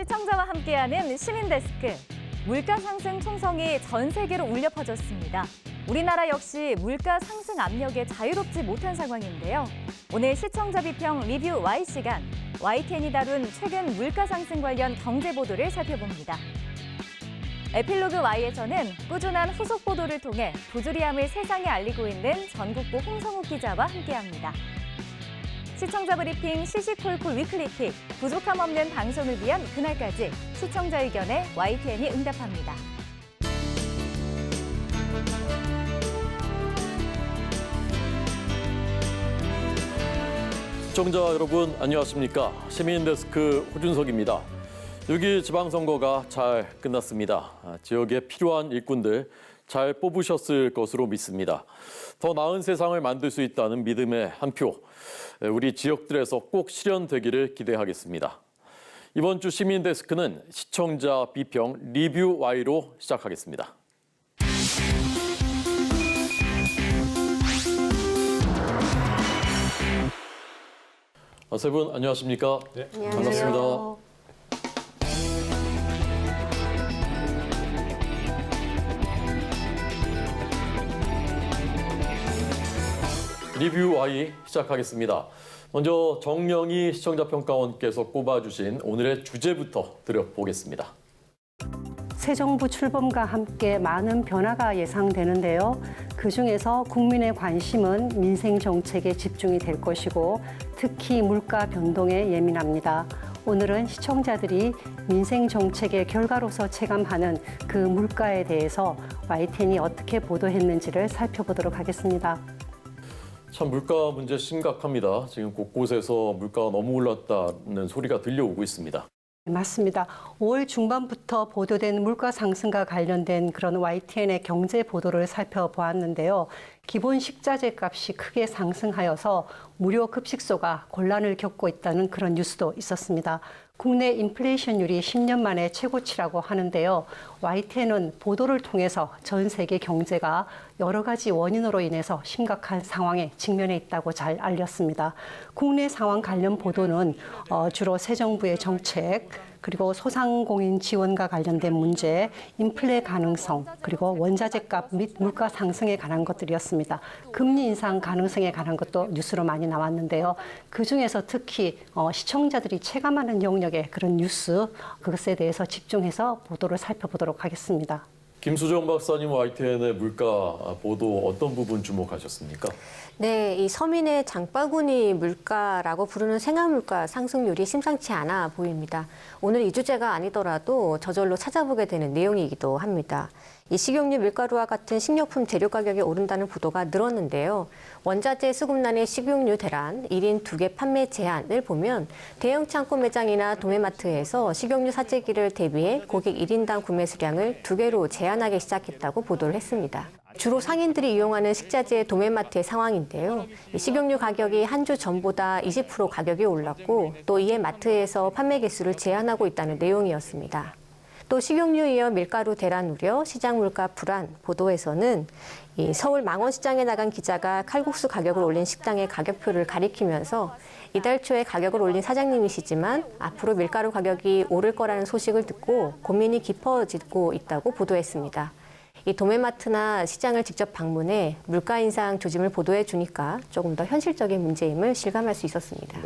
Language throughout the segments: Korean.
시청자와 함께하는 시민데스크. 물가 상승 총성이 전 세계로 울려 퍼졌습니다. 우리나라 역시 물가 상승 압력에 자유롭지 못한 상황인데요. 오늘 시청자 비평 리뷰 Y 시간, YTN이 다룬 최근 물가 상승 관련 경제 보도를 살펴봅니다. 에필로그 Y에서는 꾸준한 후속 보도를 통해 부주리함을 세상에 알리고 있는 전국구 홍성욱 기자와 함께합니다. 시청자 브리핑 시시콜콜 위클리픽, 부족함 없는 방송을 위한 그날까지 시청자 의견에 YTN이 응답합니다. 시청자 여러분 안녕하십니까? 시민데스크 호준석입니다. 6.2 지방선거가 잘 끝났습니다. 지역에 필요한 일꾼들 잘 뽑으셨을 것으로 믿습니다. 더 나은 세상을 만들 수 있다는 믿음의 한 표, 우리 지역들에서 꼭 실현되기를 기대하겠습니다. 이번 주 시민데스크는 시청자 비평 리뷰 Y로 시작하겠습니다. 세 분 안녕하십니까? 네. 반갑습니다. 리뷰 Y 시작하겠습니다. 먼저 정영희 시청자평가원께서 꼽아주신 오늘의 주제부터 드려보겠습니다. 새 정부 출범과 함께 많은 변화가 예상되는데요. 그중에서 국민의 관심은 민생 정책에 집중이 될 것이고 특히 물가 변동에 예민합니다. 오늘은 시청자들이 민생 정책의 결과로서 체감하는 그 물가에 대해서 YTN이 어떻게 보도했는지를 살펴보도록 하겠습니다. 참 물가 문제 심각합니다. 지금 곳곳에서 물가가 너무 올랐다는 소리가 들려오고 있습니다. 맞습니다. 5월 중반부터 보도된 물가 상승과 관련된 그런 YTN의 경제 보도를 살펴보았는데요. 기본 식자재 값이 크게 상승하여서 무료 급식소가 곤란을 겪고 있다는 그런 뉴스도 있었습니다. 국내 인플레이션율이 10년 만에 최고치라고 하는데요. YTN은 보도를 통해서 전 세계 경제가 여러 가지 원인으로 인해서 심각한 상황에 직면해 있다고 잘 알렸습니다. 국내 상황 관련 보도는 주로 새 정부의 정책, 그리고 소상공인 지원과 관련된 문제, 인플레 가능성, 그리고 원자재 값 및 물가 상승에 관한 것들이었습니다. 금리 인상 가능성에 관한 것도 뉴스로 많이 나왔는데요. 그중에서 특히 시청자들이 체감하는 영역의 그런 뉴스, 그것에 대해서 집중해서 보도를 살펴보도록 하겠습니다. 김수정 박사님 YTN의 물가 보도 어떤 부분 주목하셨습니까? 네, 이 서민의 장바구니 물가라고 부르는 생활물가 상승률이 심상치 않아 보입니다. 오늘 이 주제가 아니더라도 저절로 찾아보게 되는 내용이기도 합니다. 이 식용유, 밀가루와 같은 식료품 재료 가격이 오른다는 보도가 늘었는데요. 원자재 수급난의 식용유 대란 1인 2개 판매 제한을 보면 대형 창고 매장이나 도매마트에서 식용유 사재기를 대비해 고객 1인당 구매 수량을 2개로 제한하기 시작했다고 보도를 했습니다. 주로 상인들이 이용하는 식자재 도매마트의 상황인데요. 식용유 가격이 한 주 전보다 20% 가격이 올랐고 또 이에 마트에서 판매 개수를 제한하고 있다는 내용이었습니다. 또 식용유 이어 밀가루 대란 우려, 시장 물가 불안 보도에서는 서울 망원시장에 나간 기자가 칼국수 가격을 올린 식당의 가격표를 가리키면서 이달 초에 가격을 올린 사장님이시지만 앞으로 밀가루 가격이 오를 거라는 소식을 듣고 고민이 깊어지고 있다고 보도했습니다. 이 도매마트나 시장을 직접 방문해 물가 인상 조짐을 보도해 주니까 조금 더 현실적인 문제임을 실감할 수 있었습니다.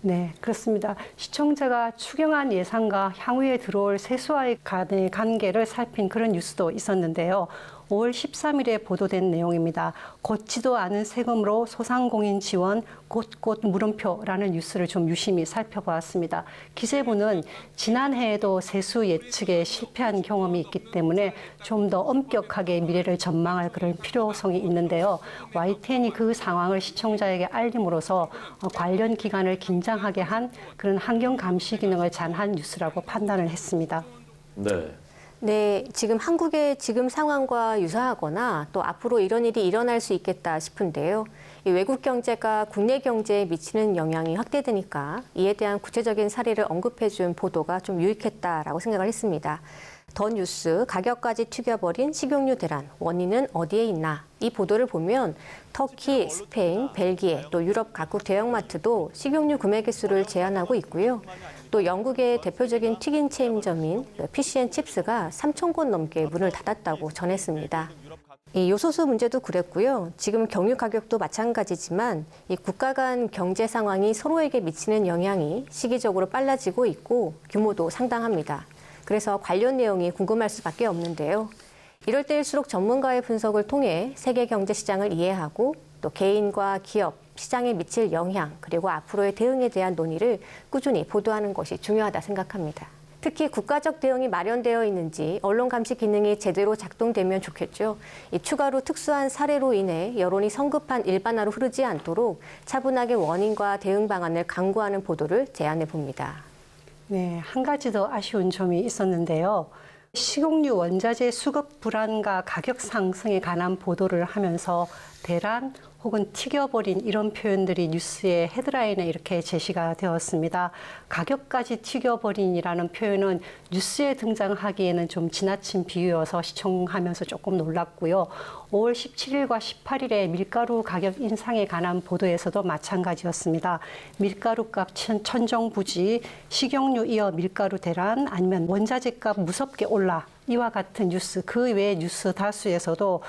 네, 그렇습니다. 시청자가 추경안 예산과 향후에 들어올 세수와의 간의 관계를 살핀 그런 뉴스도 있었는데요. 5월 13일에 보도된 내용입니다. 걷지도 않은 세금으로 소상공인 지원 곳곳 물음표라는 뉴스를 좀 유심히 살펴보았습니다. 기재부는 지난해에도 세수 예측에 실패한 경험이 있기 때문에 좀 더 엄격하게 미래를 전망할 그런 필요성이 있는데요. YTN이 그 상황을 시청자에게 알림으로써 관련 기관을 긴장하게 한 그런 환경 감시 기능을 잔한 뉴스라고 판단을 했습니다. 네, 지금 한국의 지금 상황과 유사하거나 또 앞으로 이런 일이 일어날 수 있겠다 싶은데요. 이 외국 경제가 국내 경제에 미치는 영향이 확대되니까 이에 대한 구체적인 사례를 언급해준 보도가 좀 유익했다라고 생각을 했습니다. 더 뉴스, 가격까지 튀겨버린 식용유 대란, 원인은 어디에 있나? 이 보도를 보면 터키, 스페인, 벨기에, 또 유럽 각국 대형마트도 식용유 구매 개수를 제한하고 있고요. 또 영국의 대표적인 튀긴 체인점인 피쉬앤칩스가 3,000곳 넘게 문을 닫았다고 전했습니다. 이 요소수 문제도 그랬고요. 지금 경유 가격도 마찬가지지만 이 국가 간 경제 상황이 서로에게 미치는 영향이 시기적으로 빨라지고 있고 규모도 상당합니다. 그래서 관련 내용이 궁금할 수밖에 없는데요. 이럴 때일수록 전문가의 분석을 통해 세계 경제 시장을 이해하고 또 개인과 기업, 시장에 미칠 영향 그리고 앞으로의 대응에 대한 논의를 꾸준히 보도하는 것이 중요하다 생각합니다. 특히 국가적 대응이 마련되어 있는지 언론 감시 기능이 제대로 작동되면 좋겠죠. 이 추가로 특수한 사례로 인해 여론이 성급한 일반화로 흐르지 않도록 차분하게 원인과 대응 방안을 강구하는 보도를 제안해 봅니다. 네, 한 가지 더 아쉬운 점이 있었는데요. 식용유 원자재 수급 불안과 가격 상승에 관한 보도를 하면서 대란 혹은 튀겨버린 이런 표현들이 뉴스의 헤드라인에 이렇게 제시가 되었습니다. 가격까지 튀겨버린이라는 표현은 뉴스에 등장하기에는 좀 지나친 비유여서 시청하면서 조금 놀랐고요. 5월 17일과 18일에 밀가루 가격 인상에 관한 보도에서도 마찬가지였습니다. 밀가루값 천정부지, 식용유 이어 밀가루 대란, 아니면 원자재값 무섭게 올라 이와 같은 뉴스, 그 외의 뉴스 다수에서도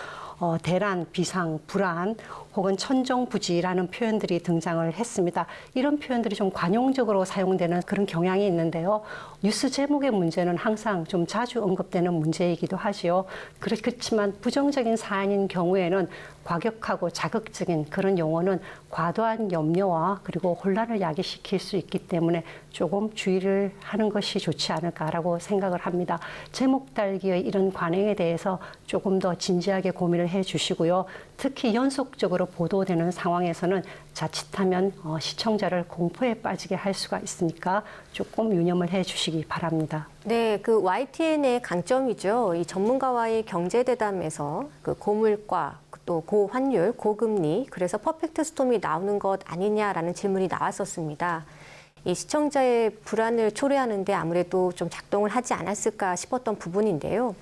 대란, 비상, 불안 혹은 천정부지라는 표현들이 등장을 했습니다. 이런 표현들이 좀 관용적으로 사용되는 그런 경향이 있는데요. 뉴스 제목의 문제는 항상 좀 자주 언급되는 문제이기도 하지요. 그렇지만 부정적인 사안인 경우에는 과격하고 자극적인 그런 용어는 과도한 염려와 그리고 혼란을 야기시킬 수 있기 때문에 조금 주의를 하는 것이 좋지 않을까라고 생각을 합니다. 제목 달기의 이런 관행에 대해서 조금 더 진지하게 고민을 해 주시고요. 특히 연속적으로 보도되는 상황에서는 자칫하면 시청자를 공포에 빠지게 할 수가 있으니까 조금 유념을 해 주시기 바랍니다. 네, 그 YTN의 강점이죠. 이 전문가와의 경제대담에서 그 고물가, 또 고환율, 고금리, 그래서 퍼펙트 스톰이 나오는 것 아니냐라는 질문이 나왔었습니다. 이 시청자의 불안을 초래하는데 아무래도 좀 작동을 하지 않았을까 싶었던 부분인데요.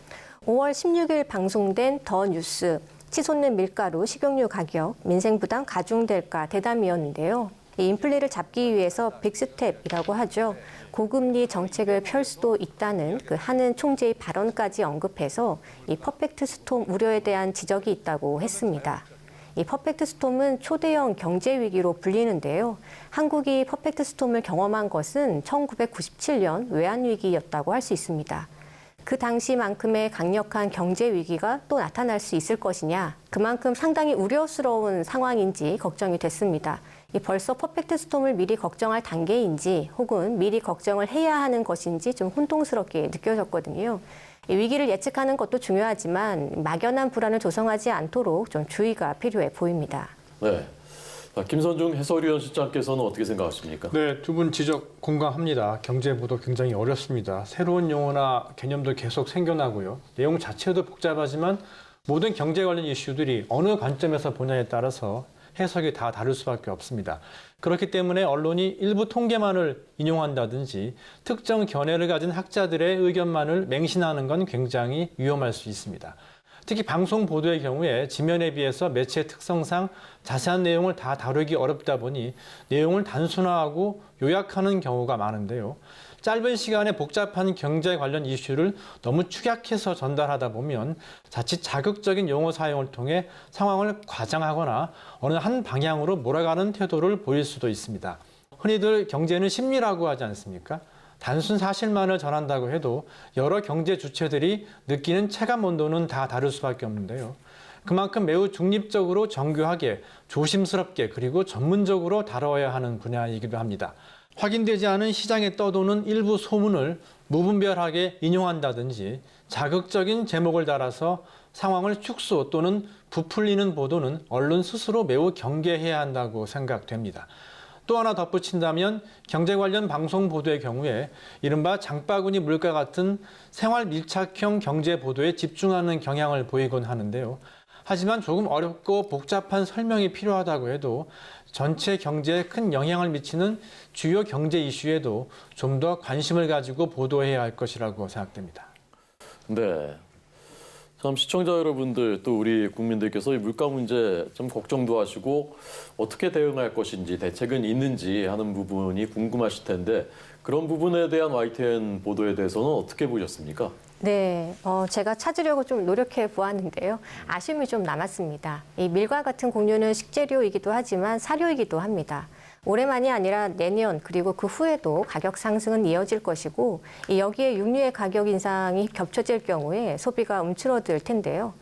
5월 16일 방송된 더 뉴스, 치솟는 밀가루, 식용유 가격, 민생 부담 가중될까 대담이었는데요. 이 인플레를 잡기 위해서 빅스텝이라고 하죠. 고금리 정책을 펼 수도 있다는 그 하는 총재의 발언까지 언급해서 이 퍼펙트 스톰 우려에 대한 지적이 있다고 했습니다. 이 퍼펙트 스톰은 초대형 경제 위기로 불리는데요. 한국이 퍼펙트 스톰을 경험한 것은 1997년 외환위기였다고 할 수 있습니다. 그 당시만큼의 강력한 경제 위기가 또 나타날 수 있을 것이냐, 그만큼 상당히 우려스러운 상황인지 걱정이 됐습니다. 벌써 퍼펙트 스톰을 미리 걱정할 단계인지 혹은 미리 걱정을 해야 하는 것인지 좀 혼동스럽게 느껴졌거든요. 위기를 예측하는 것도 중요하지만 막연한 불안을 조성하지 않도록 좀 주의가 필요해 보입니다. 네. 김선중 해설위원 실장께서는 어떻게 생각하십니까? 네, 두 분 지적 공감합니다. 경제 보도 굉장히 어렵습니다. 새로운 용어나 개념도 계속 생겨나고요. 내용 자체도 복잡하지만 모든 경제 관련 이슈들이 어느 관점에서 보냐에 따라서 해석이 다 다를 수밖에 없습니다. 그렇기 때문에 언론이 일부 통계만을 인용한다든지 특정 견해를 가진 학자들의 의견만을 맹신하는 건 굉장히 위험할 수 있습니다. 특히 방송 보도의 경우에 지면에 비해서 매체의 특성상 자세한 내용을 다 다루기 어렵다 보니 내용을 단순화하고 요약하는 경우가 많은데요. 짧은 시간에 복잡한 경제 관련 이슈를 너무 축약해서 전달하다 보면 자칫 자극적인 용어 사용을 통해 상황을 과장하거나 어느 한 방향으로 몰아가는 태도를 보일 수도 있습니다. 흔히들 경제는 심리라고 하지 않습니까? 단순 사실만을 전한다고 해도 여러 경제 주체들이 느끼는 체감 온도는 다 다를 수밖에 없는데요. 그만큼 매우 중립적으로 정교하게 조심스럽게 그리고 전문적으로 다뤄야 하는 분야이기도 합니다. 확인되지 않은 시장에 떠도는 일부 소문을 무분별하게 인용한다든지 자극적인 제목을 달아서 상황을 축소 또는 부풀리는 보도는 언론 스스로 매우 경계해야 한다고 생각됩니다. 또 하나 덧붙인다면 경제 관련 방송 보도의 경우에 이른바 장바구니 물가 같은 생활 밀착형 경제 보도에 집중하는 경향을 보이곤 하는데요. 하지만 조금 어렵고 복잡한 설명이 필요하다고 해도 전체 경제에 큰 영향을 미치는 주요 경제 이슈에도 좀 더 관심을 가지고 보도해야 할 것이라고 생각됩니다. 네. 참 시청자 여러분들 또 우리 국민들께서 이 물가 문제 좀 걱정도 하시고 어떻게 대응할 것인지 대책은 있는지 하는 부분이 궁금하실 텐데 그런 부분에 대한 YTN 보도에 대해서는 어떻게 보셨습니까? 네, 제가 찾으려고 좀 노력해 보았는데요. 아쉬움이 좀 남았습니다. 이 밀과 같은 곡류는 식재료이기도 하지만 사료이기도 합니다. 올해만이 아니라 내년 그리고 그 후에도 가격 상승은 이어질 것이고 여기에 육류의 가격 인상이 겹쳐질 경우에 소비가 움츠러들 텐데요.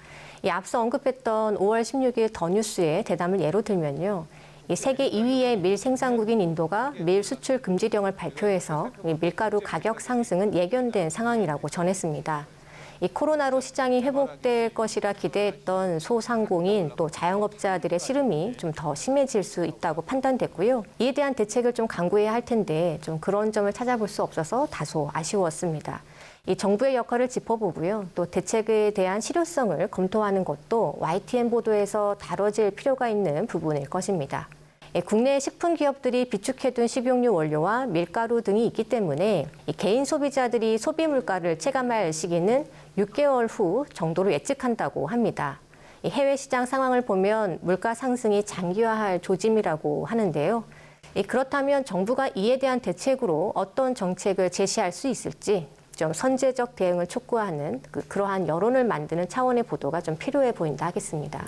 이 앞서 언급했던 5월 16일 더 뉴스의 대담을 예로 들면요. 이 세계 2위의 밀 생산국인 인도가 밀 수출 금지령을 발표해서 이 밀가루 가격 상승은 예견된 상황이라고 전했습니다. 이 코로나로 시장이 회복될 것이라 기대했던 소상공인 또 자영업자들의 시름이 좀 더 심해질 수 있다고 판단됐고요. 이에 대한 대책을 좀 강구해야 할 텐데 좀 그런 점을 찾아볼 수 없어서 다소 아쉬웠습니다. 이 정부의 역할을 짚어보고요. 또 대책에 대한 실효성을 검토하는 것도 YTN 보도에서 다뤄질 필요가 있는 부분일 것입니다. 국내 식품 기업들이 비축해둔 식용유 원료와 밀가루 등이 있기 때문에 개인 소비자들이 소비 물가를 체감할 시기는 6개월 후 정도로 예측한다고 합니다. 해외 시장 상황을 보면 물가 상승이 장기화할 조짐이라고 하는데요. 그렇다면 정부가 이에 대한 대책으로 어떤 정책을 제시할 수 있을지 좀 선제적 대응을 촉구하는 그러한 여론을 만드는 차원의 보도가 좀 필요해 보인다 하겠습니다.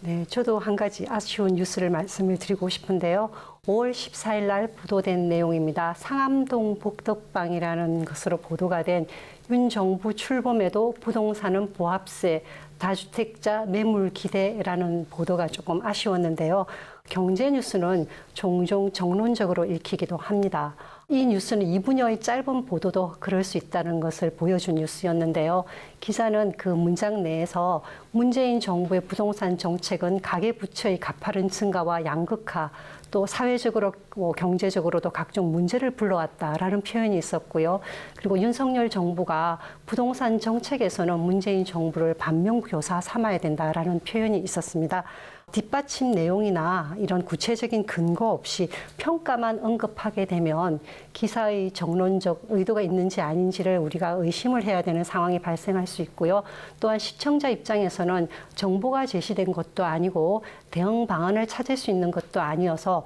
네, 저도 한 가지 아쉬운 뉴스를 말씀을 드리고 싶은데요. 5월 14일 날 보도된 내용입니다. 상암동 복덕방이라는 것으로 보도가 된 윤 정부 출범에도 부동산은 보합세, 다주택자 매물 기대라는 보도가 조금 아쉬웠는데요. 경제 뉴스는 종종 정론적으로 읽히기도 합니다. 이 뉴스는 이 분야의 짧은 보도도 그럴 수 있다는 것을 보여준 뉴스였는데요. 기사는 그 문장 내에서 문재인 정부의 부동산 정책은 가계부채의 가파른 증가와 양극화, 또 사회적으로 경제적으로도 각종 문제를 불러왔다라는 표현이 있었고요. 그리고 윤석열 정부가 부동산 정책에서는 문재인 정부를 반면교사 삼아야 된다라는 표현이 있었습니다. 뒷받침 내용이나 이런 구체적인 근거 없이 평가만 언급하게 되면 기사의 정론적 의도가 있는지 아닌지를 우리가 의심을 해야 되는 상황이 발생할 수 있고요. 또한 시청자 입장에서는 정보가 제시된 것도 아니고 대응 방안을 찾을 수 있는 것도 아니어서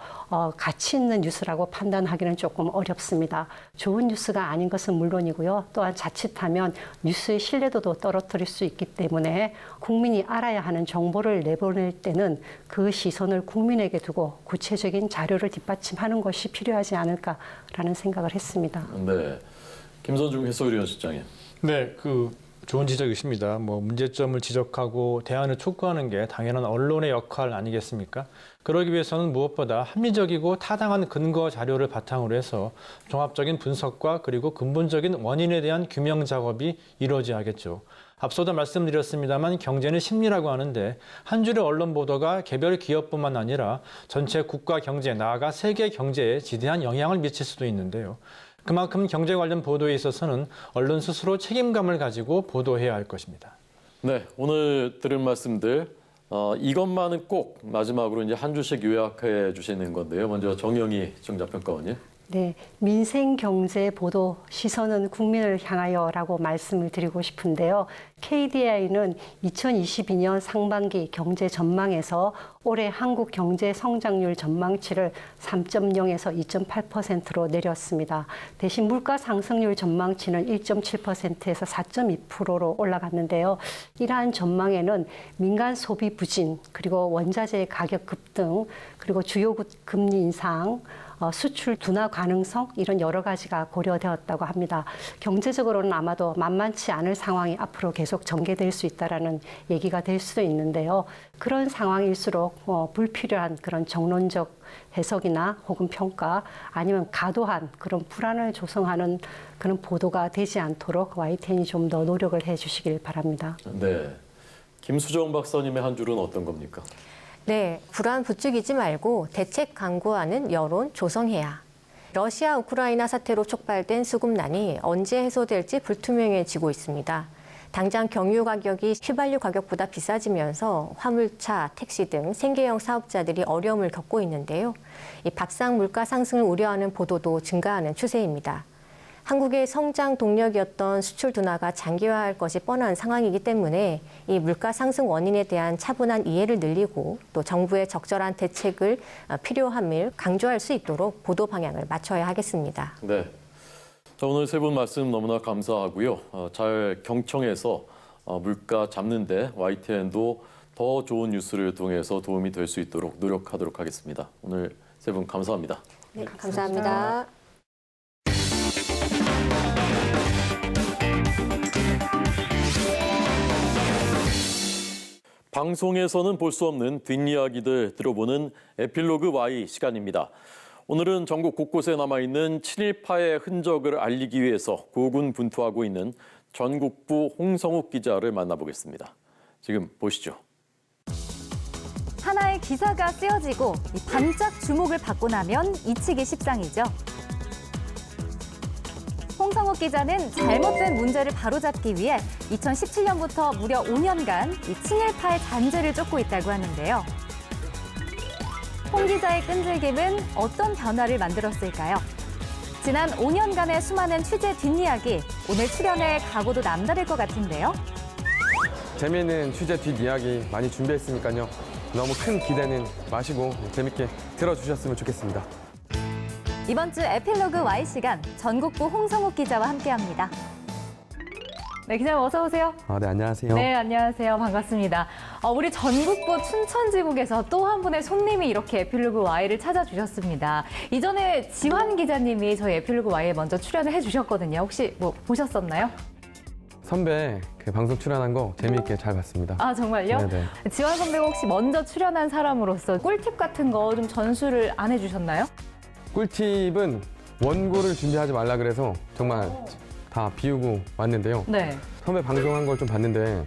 가치 있는 뉴스라고 판단하기는 조금 어렵습니다. 좋은 뉴스가 아닌 것은 물론이고요. 또한 자칫하면 뉴스의 신뢰도도 떨어뜨릴 수 있기 때문에 국민이 알아야 하는 정보를 내보낼 때는 그 시선을 국민에게 두고 구체적인 자료를 뒷받침하는 것이 필요하지 않을까라는 생각을 했습니다. 네, 김선중 해설위원실장님. 네, 좋은 지적이십니다. 문제점을 지적하고 대안을 촉구하는 게 당연한 언론의 역할 아니겠습니까? 그러기 위해서는 무엇보다 합리적이고 타당한 근거 자료를 바탕으로 해서 종합적인 분석과 그리고 근본적인 원인에 대한 규명 작업이 이루어져야겠죠. 앞서도 말씀드렸습니다만 경제는 심리라고 하는데 한 줄의 언론 보도가 개별 기업뿐만 아니라 전체 국가 경제, 나아가 세계 경제에 지대한 영향을 미칠 수도 있는데요. 그만큼 경제 관련 보도에 있어서는 언론 스스로 책임감을 가지고 보도해야 할 것입니다. 네, 오늘 들은 말씀들 이것만은 꼭 마지막으로 이제 한 줄씩 요약해 주시는 건데요. 먼저 정영희 정자평가원님. 네, 민생 경제 보도 시선은 국민을 향하여라고 말씀을 드리고 싶은데요. KDI는 2022년 상반기 경제 전망에서 올해 한국 경제 성장률 전망치를 3.0에서 2.8%로 내렸습니다. 대신 물가 상승률 전망치는 1.7%에서 4.2%로 올라갔는데요. 이러한 전망에는 민간 소비 부진, 그리고 원자재 가격 급등, 그리고 주요 금리 인상, 수출 둔화 가능성 이런 여러 가지가 고려되었다고 합니다. 경제적으로는 아마도 만만치 않을 상황이 앞으로 계속 전개될 수 있다라는 얘기가 될 수도 있는데요. 그런 상황일수록 불필요한 그런 정론적 해석이나 혹은 평가 아니면 과도한 그런 불안을 조성하는 그런 보도가 되지 않도록 YTN이 좀 더 노력을 해주시길 바랍니다. 네, 김수정 박사님의 한 줄은 어떤 겁니까? 네, 불안 부추기지 말고 대책 강구하는 여론 조성해야. 러시아 우크라이나 사태로 촉발된 수급난이 언제 해소될지 불투명해지고 있습니다. 당장 경유 가격이 휘발유 가격보다 비싸지면서 화물차, 택시 등 생계형 사업자들이 어려움을 겪고 있는데요. 이 밥상 물가 상승을 우려하는 보도도 증가하는 추세입니다. 한국의 성장 동력이었던 수출 둔화가 장기화할 것이 뻔한 상황이기 때문에 이 물가 상승 원인에 대한 차분한 이해를 늘리고 또 정부의 적절한 대책을 필요함을 강조할 수 있도록 보도 방향을 맞춰야 하겠습니다. 네. 자, 오늘 세 분 말씀 너무나 감사하고요. 잘 경청해서 물가 잡는데 YTN도 더 좋은 뉴스를 통해서 도움이 될 수 있도록 노력하도록 하겠습니다. 오늘 세 분 감사합니다. 네, 감사합니다. 방송에서는 볼 수 없는 뒷이야기들 들어보는 에필로그 Y 시간입니다. 오늘은 전국 곳곳에 남아있는 친일파의 흔적을 알리기 위해서 고군분투하고 있는 전국부 홍성욱 기자를 만나보겠습니다. 지금 보시죠. 하나의 기사가 쓰여지고 이 반짝 주목을 받고 나면 잊히기 십상이죠. 홍성욱 기자는 잘못된 문제를 바로잡기 위해 2017년부터 무려 5년간 이 친일파의 잔재를 쫓고 있다고 하는데요. 홍 기자의 끈질김은 어떤 변화를 만들었을까요? 지난 5년간의 수많은 취재 뒷이야기, 오늘 출연의 각오도 남다를 것 같은데요. 재미있는 취재 뒷이야기 많이 준비했으니까요. 너무 큰 기대는 마시고 재밌게 들어주셨으면 좋겠습니다. 이번 주 에필로그 Y 시간 전국부 홍성욱 기자와 함께합니다. 네, 기자님 어서 오세요. 네, 안녕하세요. 네, 안녕하세요. 반갑습니다. 우리 전국부 춘천지국에서 또 한 분의 손님이 이렇게 에필로그 Y를 찾아주셨습니다. 이전에 지환 기자님이 저희 에필로그 Y에 먼저 출연을 해주셨거든요. 혹시 뭐 보셨었나요? 선배 그 방송 출연한 거 재미있게 잘 봤습니다. 아, 정말요? 네네. 지환 선배가 혹시 먼저 출연한 사람으로서 꿀팁 같은 거 좀 전수를 안 해주셨나요? 꿀팁은 원고를 준비하지 말라 그래서 정말 다 비우고 왔는데요. 네. 선배 방송한 걸 좀 봤는데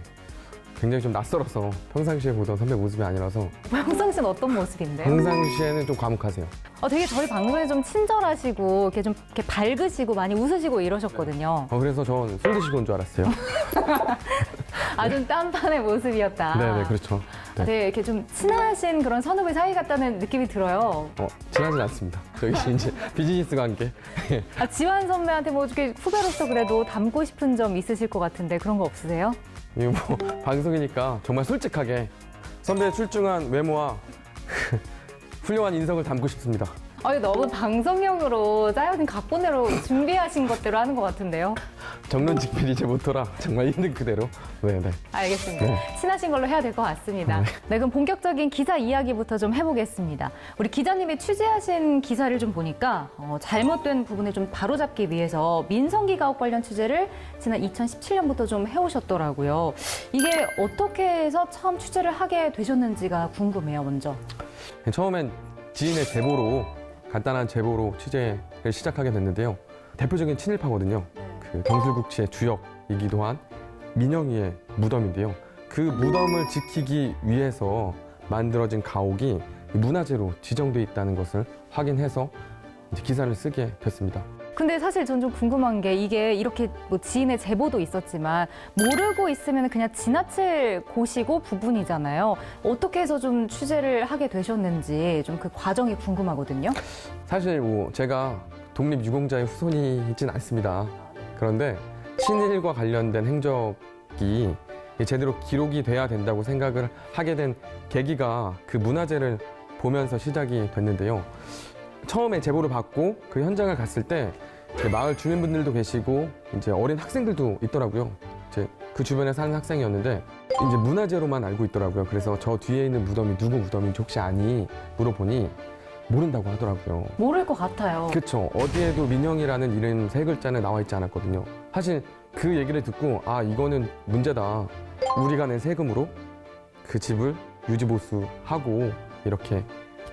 굉장히 좀 낯설어서 평상시에 보던 선배 모습이 아니라서 평상시는 어떤 모습인데요? 평상시에는 좀 과묵하세요. 되게 저희 방송에 좀 친절하시고 이렇게 좀 이렇게 밝으시고 많이 웃으시고 이러셨거든요. 그래서 전 술 드시고 온 줄 알았어요. 아주 딴판의 모습이었다. 네네, 그렇죠. 네. 되게 이렇게 좀 친하신 그런 선후배 사이 같다는 느낌이 들어요. 친하진 않습니다. 저희 이제 비즈니스 관계. 지환 선배한테 뭐 이렇게 후배로서 그래도 담고 싶은 점 있으실 것 같은데 그런 거 없으세요? 이거 뭐 방송이니까 정말 솔직하게 선배의 출중한 외모와 훌륭한 인성을 담고 싶습니다. 너무 방송용으로 짜여진 각본으로 준비하신 것대로 하는 것 같은데요. 정론직필이 제 모토라 정말 있는 그대로. 네네. 알겠습니다. 네. 친하신 걸로 해야 될 것 같습니다. 네, 그럼 본격적인 기사 이야기부터 좀 해보겠습니다. 우리 기자님이 취재하신 기사를 좀 보니까 잘못된 부분을 좀 바로잡기 위해서 민성기 가옥 관련 취재를 지난 2017년부터 좀 해오셨더라고요. 이게 어떻게 해서 처음 취재를 하게 되셨는지가 궁금해요, 먼저. 처음엔 지인의 제보로 간단한 제보로 취재를 시작하게 됐는데요. 대표적인 친일파거든요. 그 경술국치의 주역이기도 한 민영이의 무덤인데요. 그 무덤을 지키기 위해서 만들어진 가옥이 문화재로 지정돼 있다는 것을 확인해서 이제 기사를 쓰게 됐습니다. 근데 사실 전 좀 궁금한 게 이게 이렇게 뭐 지인의 제보도 있었지만 모르고 있으면 그냥 지나칠 곳이고 부분이잖아요. 어떻게 해서 좀 취재를 하게 되셨는지 좀 그 과정이 궁금하거든요. 사실 뭐 제가 독립유공자의 후손이진 않습니다. 그런데 친일과 관련된 행적이 제대로 기록이 돼야 된다고 생각을 하게 된 계기가 그 문화재를 보면서 시작이 됐는데요. 처음에 제보를 받고 그 현장을 갔을 때 마을 주민분들도 계시고 이제 어린 학생들도 있더라고요. 이제 그 주변에 사는 학생이었는데 이제 문화재로만 알고 있더라고요. 그래서 저 뒤에 있는 무덤이 누구 무덤인지 혹시 아니? 물어보니 모른다고 하더라고요. 모를 것 같아요. 그렇죠. 어디에도 민영이라는 이름 세 글자는 나와 있지 않았거든요. 사실 그 얘기를 듣고 이거는 문제다. 우리가 낸 세금으로 그 집을 유지보수하고 이렇게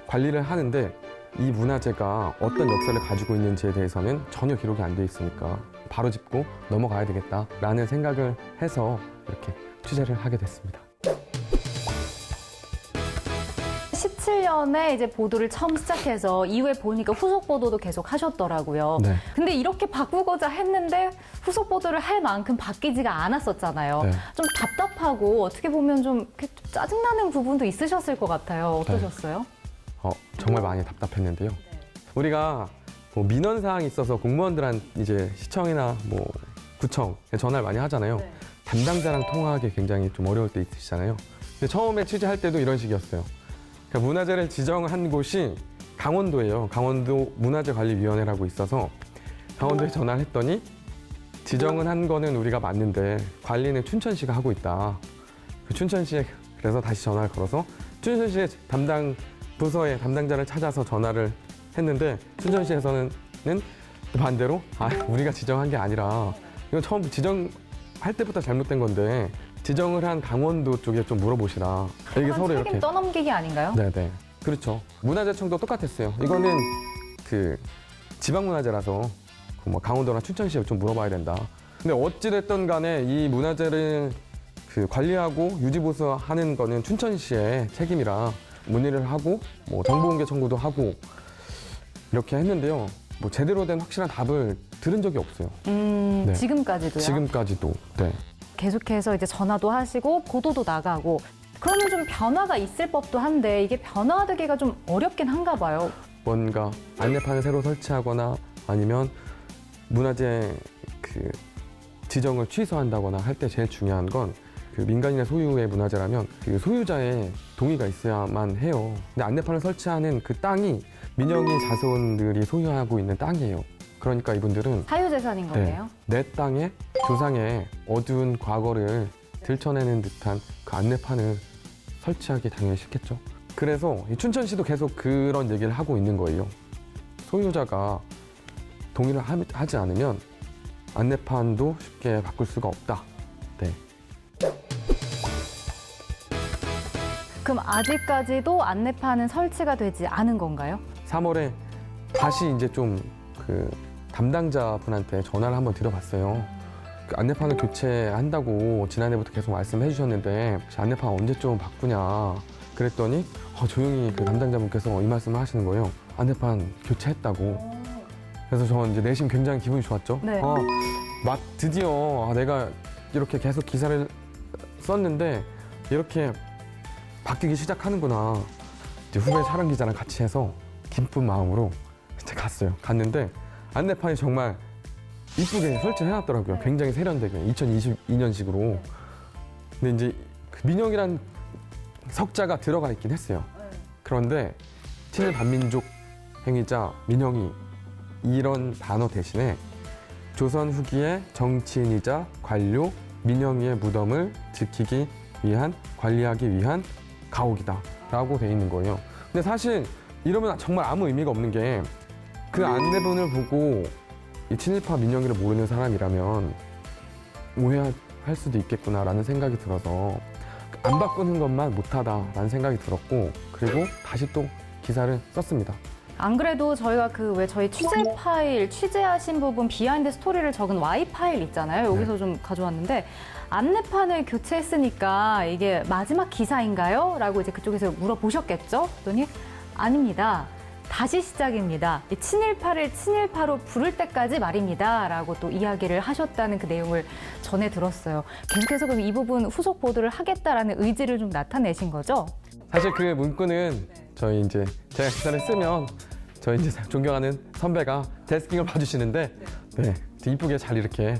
관리를 하는데 이 문화재가 어떤 역사를 가지고 있는지에 대해서는 전혀 기록이 안 돼 있으니까 바로 짚고 넘어가야 되겠다라는 생각을 해서 이렇게 취재를 하게 됐습니다. 17년에 이제 보도를 처음 시작해서 이후에 보니까 후속 보도도 계속 하셨더라고요. 네. 근데 이렇게 바꾸고자 했는데 후속 보도를 할 만큼 바뀌지가 않았었잖아요. 네. 좀 답답하고 어떻게 보면 좀 이렇게 짜증나는 부분도 있으셨을 것 같아요. 어떠셨어요? 정말 많이 답답했는데요. 우리가 뭐 민원 사항이 있어서 공무원들한 이제 시청이나 뭐 구청에 전화를 많이 하잖아요. 담당자랑 통화하기 굉장히 좀 어려울 때 있으시잖아요. 근데 처음에 취재할 때도 이런 식이었어요. 그러니까 문화재를 지정한 곳이 강원도예요. 강원도 문화재관리위원회라고 있어서 강원도에 전화를 했더니 지정은 한 거는 우리가 맞는데 관리는 춘천시가 하고 있다. 그 춘천시에 그래서 다시 전화를 걸어서 춘천시의 담당 부서의 담당자를 찾아서 전화를 했는데 춘천시에서는 반대로 우리가 지정한 게 아니라 이건 처음 지정할 때부터 잘못된 건데 지정을 한 강원도 쪽에 좀 물어보시라. 이게 서로 책임 이렇게. 떠넘기기 아닌가요? 네네. 그렇죠. 문화재청도 똑같았어요. 이거는 그 지방문화재라서 뭐 강원도나 춘천시에 좀 물어봐야 된다. 근데 어찌됐든 간에 이 문화재를 그 관리하고 유지보수하는 거는 춘천시의 책임이라 문의를 하고 뭐 정보공개 청구도 하고 이렇게 했는데요. 뭐 제대로 된 확실한 답을 들은 적이 없어요. 네. 지금까지도요? 지금까지도. 네. 계속해서 이제 전화도 하시고 보도도 나가고 그러면 좀 변화가 있을 법도 한데 이게 변화되기가 좀 어렵긴 한가 봐요. 뭔가 안내판을 새로 설치하거나 아니면 문화재 그 지정을 취소한다거나 할 때 제일 중요한 건 그 민간인의 소유의 문화재라면 그 소유자의 동의가 있어야만 해요. 근데 안내판을 설치하는 그 땅이 민영이 자손들이 소유하고 있는 땅이에요. 그러니까 이분들은 사유재산인 거네요. 내 땅에 조상의 어두운 과거를 들춰내는 듯한 그 안내판을 설치하기 당연히 싫겠죠. 그래서 이 춘천시도 계속 그런 얘기를 하고 있는 거예요. 소유자가 동의를 하지 않으면 안내판도 쉽게 바꿀 수가 없다. 네. 그럼 아직까지도 안내판은 설치가 되지 않은 건가요? 3월에 다시 이제 좀 그 담당자분한테 전화를 한번 드려봤어요. 그 안내판을 교체한다고 지난해부터 계속 말씀해 주셨는데 안내판 언제쯤 바꾸냐 그랬더니 조용히 그 담당자분께서 이 말씀을 하시는 거예요. 안내판 교체했다고. 그래서 저는 이제 내심 굉장히 기분이 좋았죠. 네. 드디어 내가 이렇게 계속 기사를 썼는데 이렇게 바뀌기 시작하는구나. 이제 후배 촬영 기자랑 같이 해서 기쁜 마음으로 이제 갔어요. 갔는데 안내판이 정말 이쁘게 설치를 해놨더라고요. 굉장히 세련되게 2022년식으로. 근데 이제 그 민영이란 석자가 들어가 있긴 했어요. 그런데 친일 반민족 행위자 민영이 이런 단어 대신에 조선 후기의 정치인이자 관료 민영이의 무덤을 지키기 위한 관리하기 위한 가옥이다라고 돼 있는 거예요. 근데 사실 이러면 정말 아무 의미가 없는 게 그 안내문을 보고 이 친일파 민영이를 모르는 사람이라면 오해할 수도 있겠구나라는 생각이 들어서 안 바꾸는 것만 못하다라는 생각이 들었고 그리고 다시 또 기사를 썼습니다. 안 그래도 저희가 그 왜 저희 취재 파일, 취재하신 부분 비하인드 스토리를 적은 Y 파일 있잖아요. 여기서 좀 가져왔는데 안내판을 교체했으니까 이게 마지막 기사인가요? 라고 이제 그쪽에서 물어보셨겠죠? 그랬더니 아닙니다. 다시 시작입니다. 이 친일파를 친일파로 부를 때까지 말입니다. 라고 또 이야기를 하셨다는 그 내용을 전해 들었어요. 계속해서 그럼 이 부분 후속 보도를 하겠다라는 의지를 좀 나타내신 거죠? 사실 그 문구는 저희 이제 제가 기사를 쓰면 저희 이제 존경하는 선배가 데스킹을 봐주시는데 네, 이쁘게 잘 이렇게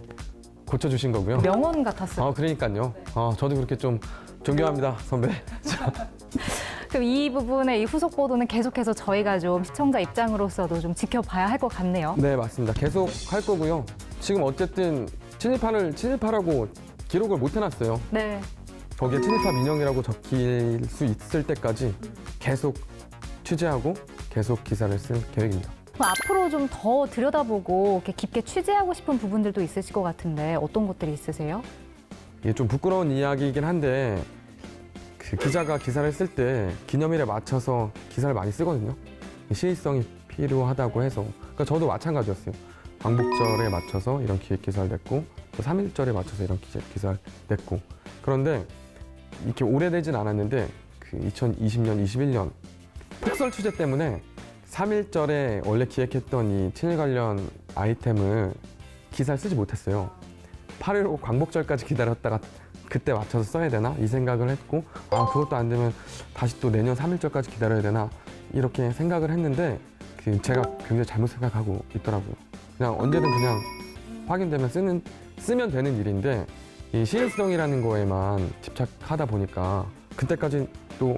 고쳐주신 거고요. 명언 같았어요. 그러니까요. 저도 그렇게 좀 존경합니다, 선배. 그럼 이 부분의 이 후속 보도는 계속해서 저희가 좀 시청자 입장으로서도 좀 지켜봐야 할 것 같네요. 네, 맞습니다. 계속 할 거고요. 지금 어쨌든 친일파라고 기록을 못 해놨어요. 네. 거기에 친일파 민영이라고 적힐 수 있을 때까지 계속 취재하고 계속 기사를 쓸 계획입니다. 그럼 앞으로 좀 더 들여다보고 이렇게 깊게 취재하고 싶은 부분들도 있으실 것 같은데 어떤 것들이 있으세요? 이게 좀 부끄러운 이야기이긴 한데 그 기자가 기사를 쓸 때 기념일에 맞춰서 기사를 많이 쓰거든요. 시의성이 필요하다고 해서. 그러니까 저도 마찬가지였어요. 광복절에 맞춰서 이런 기획 기사를 냈고 또 3.1절에 맞춰서 이런 기사를 냈고 그런데 이렇게 오래되진 않았는데 그 2020년, 21년 폭설 취재 때문에 3.1절에 원래 기획했던 이 친일 관련 아이템을 기사를 쓰지 못했어요. 8.15 광복절까지 기다렸다가 그때 맞춰서 써야 되나? 이 생각을 했고 그것도 안 되면 다시 또 내년 3.1절까지 기다려야 되나? 이렇게 생각을 했는데 제가 굉장히 잘못 생각하고 있더라고요. 그냥 언제든 그냥 확인되면 쓰면 되는 일인데 이 시일성이라는 거에만 집착하다 보니까 그때까지 또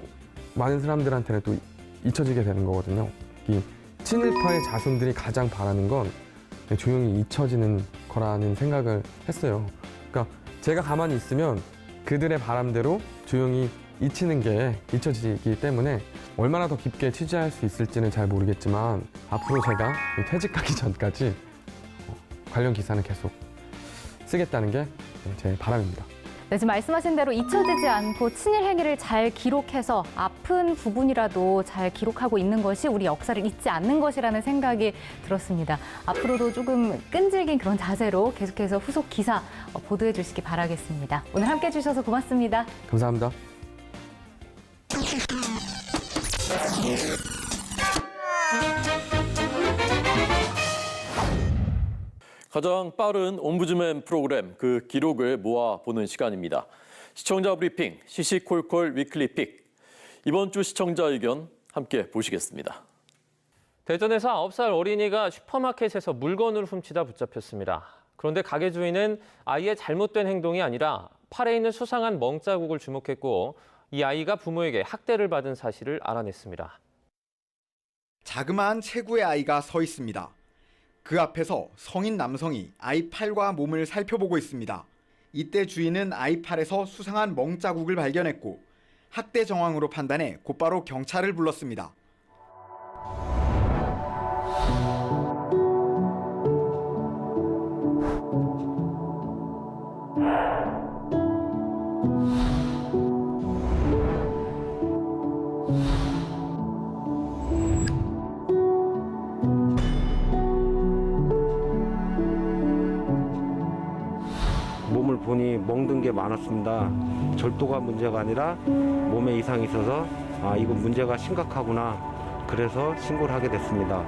많은 사람들한테는 또 잊혀지게 되는 거거든요. 이 친일파의 자손들이 가장 바라는 건 조용히 잊혀지는 거라는 생각을 했어요. 그러니까 제가 가만히 있으면 그들의 바람대로 조용히 잊혀지기 때문에 얼마나 더 깊게 취재할 수 있을지는 잘 모르겠지만 앞으로 제가 퇴직하기 전까지 관련 기사는 계속 쓰겠다는 게 제 바람입니다. 네, 지금 말씀하신 대로 잊혀지지 않고 친일 행위를 잘 기록해서 아픈 부분이라도 잘 기록하고 있는 것이 우리 역사를 잊지 않는 것이라는 생각이 들었습니다. 앞으로도 조금 끈질긴 그런 자세로 계속해서 후속 기사 보도해 주시기 바라겠습니다. 오늘 함께 해주셔서 고맙습니다. 감사합니다. 가장 빠른 옴부즈맨 프로그램 그 기록을 모아보는 시간입니다. 시청자 브리핑 시시콜콜 위클리픽. 이번 주 시청자 의견 함께 보시겠습니다. 대전에서 9살 어린이가 슈퍼마켓에서 물건을 훔치다 붙잡혔습니다. 그런데 가게 주인은 아이의 잘못된 행동이 아니라 팔에 있는 수상한 멍자국을 주목했고 이 아이가 부모에게 학대를 받은 사실을 알아냈습니다. 자그마한 체구의 아이가 서 있습니다. 그 앞에서 성인 남성이 아이 팔과 몸을 살펴보고 있습니다. 이때 주인은 아이 팔에서 수상한 멍자국을 발견했고 학대 정황으로 판단해 곧바로 경찰을 불렀습니다. 몸을 보니 멍든 게 많았습니다. 절도가 문제가 아니라 몸에 이상이 있어서 이건 문제가 심각하구나. 그래서 신고를 하게 됐습니다.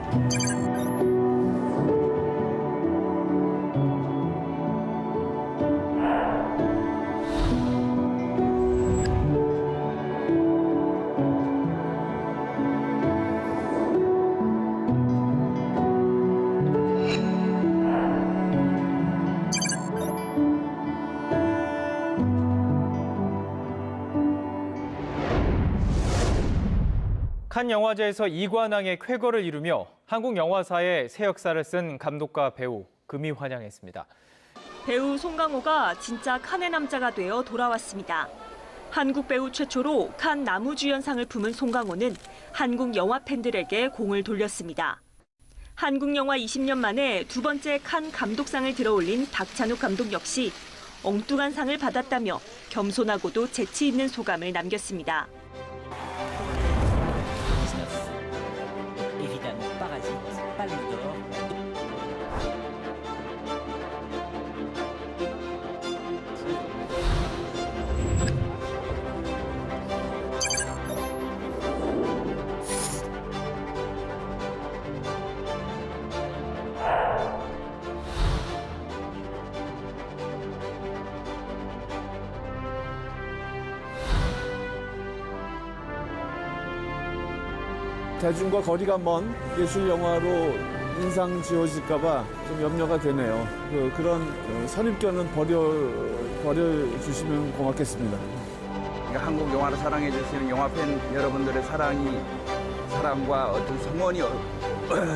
칸 영화제에서 이관왕의 쾌거를 이루며 한국 영화사의 새 역사를 쓴 감독과 배우 금이 환영했습니다. 배우 송강호가 진짜 칸의 남자가 되어 돌아왔습니다. 한국 배우 최초로 칸 나무주연상을 품은 송강호는 한국 영화 팬들에게 공을 돌렸습니다. 한국 영화 20년 만에 두 번째 칸 감독상을 들어올린 박찬욱 감독 역시 엉뚱한 상을 받았다며 겸손하고도 재치 있는 소감을 남겼습니다. 대중과 거리가 먼 예술 영화로 인상 지워질까 봐 좀 염려가 되네요. 그런 선입견은 버려주시면 고맙겠습니다. 한국 영화를 사랑해 주시는 영화 팬 여러분들의 사랑과 어떤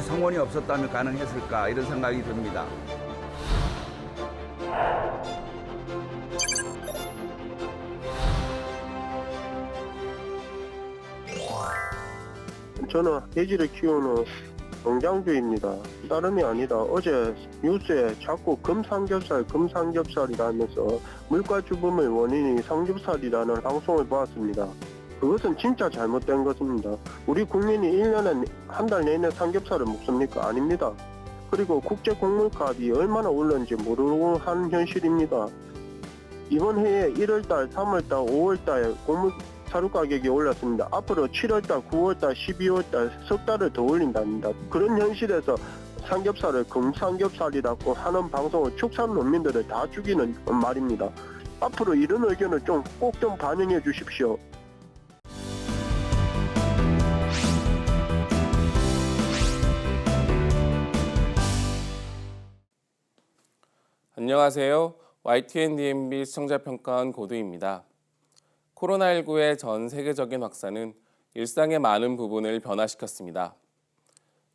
성원이 없었다면 가능했을까 이런 생각이 듭니다. 저는 돼지를 키우는 농장주입니다. 다름이 아니라 어제 뉴스에 자꾸 금삼겹살이라면서 물가주범의 원인이 삼겹살이라는 방송을 보았습니다. 그것은 진짜 잘못된 것입니다. 우리 국민이 1년에 한 달 내내 삼겹살을 먹습니까? 아닙니다. 그리고 국제 곡물값이 얼마나 올랐는지 모르고 하는 현실입니다. 이번 해에 1월달, 3월달, 5월달 곡물 사료 가격이 올랐습니다. 앞으로 7월달, 9월달, 12월달 석 달을 더 올린답니다. 그런 현실에서 삼겹살을 금삼겹살이라고 하는 방송을 축산 농민들을 다 죽이는 말입니다. 앞으로 이런 의견을 꼭 좀 반영해 주십시오. 안녕하세요. YTN-DMB 시청자평가원 고두입니다. 코로나19의 전 세계적인 확산은 일상의 많은 부분을 변화시켰습니다.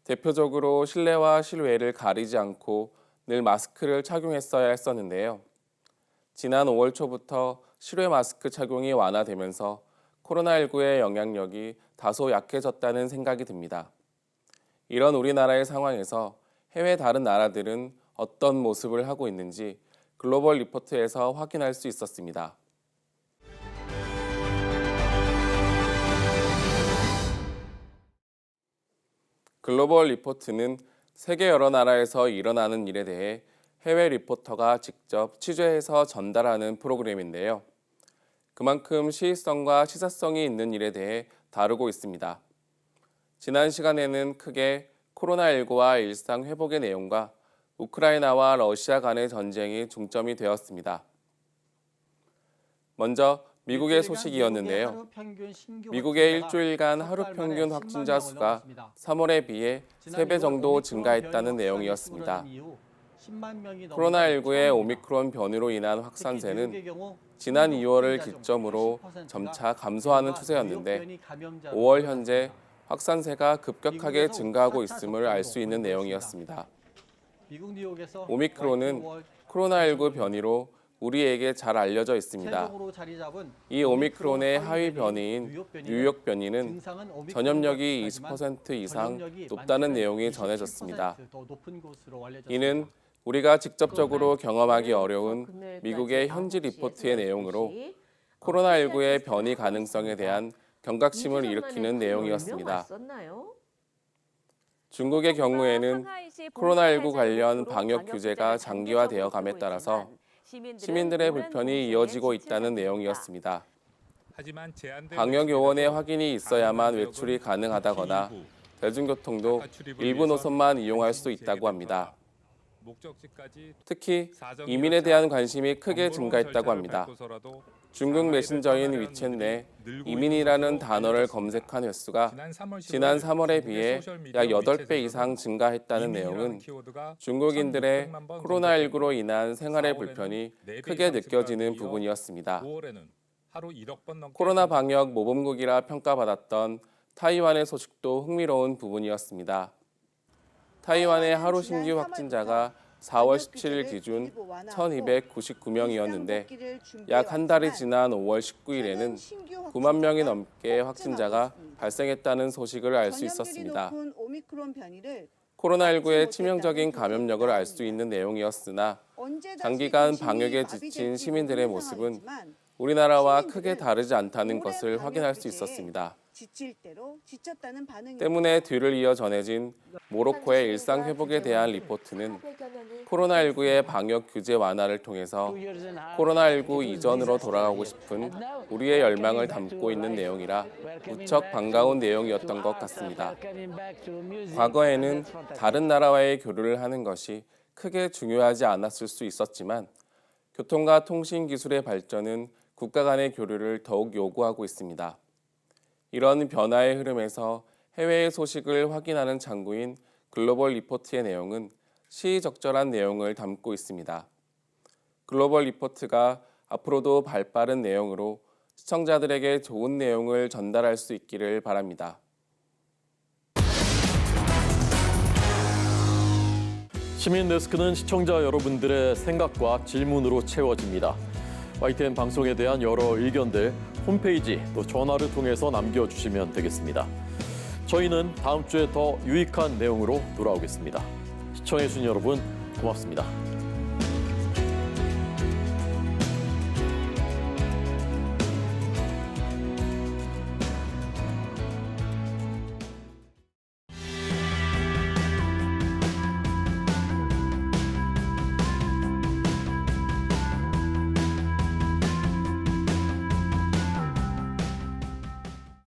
대표적으로 실내와 실외를 가리지 않고 늘 마스크를 착용했어야 했었는데요. 지난 5월 초부터 실외 마스크 착용이 완화되면서 코로나19의 영향력이 다소 약해졌다는 생각이 듭니다. 이런 우리나라의 상황에서 해외 다른 나라들은 어떤 모습을 하고 있는지 글로벌 리포트에서 확인할 수 있었습니다. 글로벌 리포트는 세계 여러 나라에서 일어나는 일에 대해 해외 리포터가 직접 취재해서 전달하는 프로그램인데요. 그만큼 시의성과 시사성이 있는 일에 대해 다루고 있습니다. 지난 시간에는 크게 코로나19와 일상 회복의 내용과 우크라이나와 러시아 간의 전쟁이 중점이 되었습니다. 먼저 미국의 소식이었는데요. 미국의 일주일간 하루 평균 확진자 수가 3월에 비해 3배 정도 증가했다는 내용이었습니다. 코로나19의 오미크론 변이로 인한 확산세는 지난 2월을 기점으로 점차 감소하는 추세였는데 5월 현재 확산세가 급격하게 증가하고 있음을 알 수 있는 내용이었습니다. 오미크론은 코로나19 변이로 우리에게 잘 알려져 있습니다. 이 오미크론의 하위 변이인 뉴욕 변이는 전염력이 20% 이상 높다는 내용이 전해졌습니다. 이는 우리가 직접적으로 경험하기 어려운 미국의 현지 리포트의 내용으로 코로나19의 변이 가능성에 대한 경각심을 일으키는 내용이었습니다. 중국의 경우에는 코로나19 관련 방역 규제가 장기화되어 감에 따라서 시민들의 불편이 이어지고 있다는 내용이었습니다. 방역 요원의 확인이 있어야만 외출이 가능하다거나 대중교통도 일부 노선만 이용할 수 있다고 합니다. 특히 이민에 대한 관심이 크게 증가했다고 합니다. 중국 메신저인 위챗 내 이민이라는 단어를 검색한 횟수가 지난 3월에 비해 약 8배 이상 증가했다는 내용은 중국인들의 코로나19로 인한 생활의 불편이 크게 느껴지는 부분이었습니다. 코로나 방역 모범국이라 평가받았던 타이완의 소식도 흥미로운 부분이었습니다. 타이완의 하루 신규 확진자가 4월 17일 기준 1,299명이었는데 약 한 달이 지난 5월 19일에는 9만 명이 넘게 확진자가 발생했다는 소식을 알 수 있었습니다. 코로나19의 치명적인 감염력을 알 수 있는 내용이었으나 장기간 방역에 지친 시민들의 모습은 우리나라와 크게 다르지 않다는 것을 확인할 수 있었습니다. 때문에 뒤를 이어 전해진 모로코의 일상 회복에 대한 리포트는 코로나19의 방역 규제 완화를 통해서 코로나19 이전으로 돌아가고 싶은 우리의 열망을 담고 있는 내용이라 무척 반가운 내용이었던 것 같습니다. 과거에는 다른 나라와의 교류를 하는 것이 크게 중요하지 않았을 수 있었지만 교통과 통신 기술의 발전은 국가 간의 교류를 더욱 요구하고 있습니다. 이런 변화의 흐름에서 해외의 소식을 확인하는 창구인 글로벌 리포트의 내용은 시의적절한 내용을 담고 있습니다. 글로벌 리포트가 앞으로도 발빠른 내용으로 시청자들에게 좋은 내용을 전달할 수 있기를 바랍니다. 시민데스크는 시청자 여러분들의 생각과 질문으로 채워집니다. YTN 방송에 대한 여러 의견들 홈페이지 또 전화를 통해서 남겨주시면 되겠습니다. 저희는 다음 주에 더 유익한 내용으로 돌아오겠습니다. 시청해주신 여러분 고맙습니다.